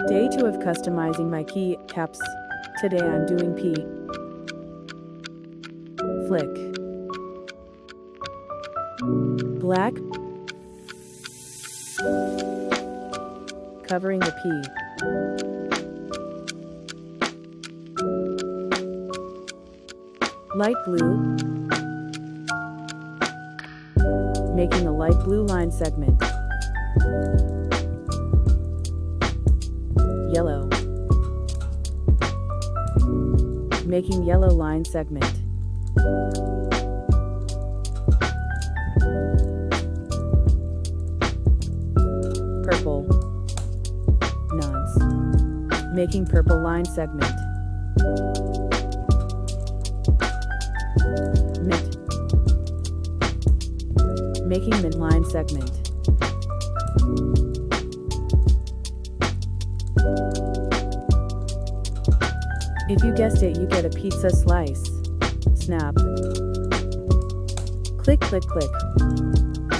Day 2 of customizing my keycaps. Today I'm doing P. Flick. Black. Covering the P. Light blue. Making a light blue line segment. Yellow. Making yellow line segment. Purple. Nods. Making purple line segment. Mint. Making mint line segment. If you guessed it, you get a pizza slice. Snap. Click, click, click.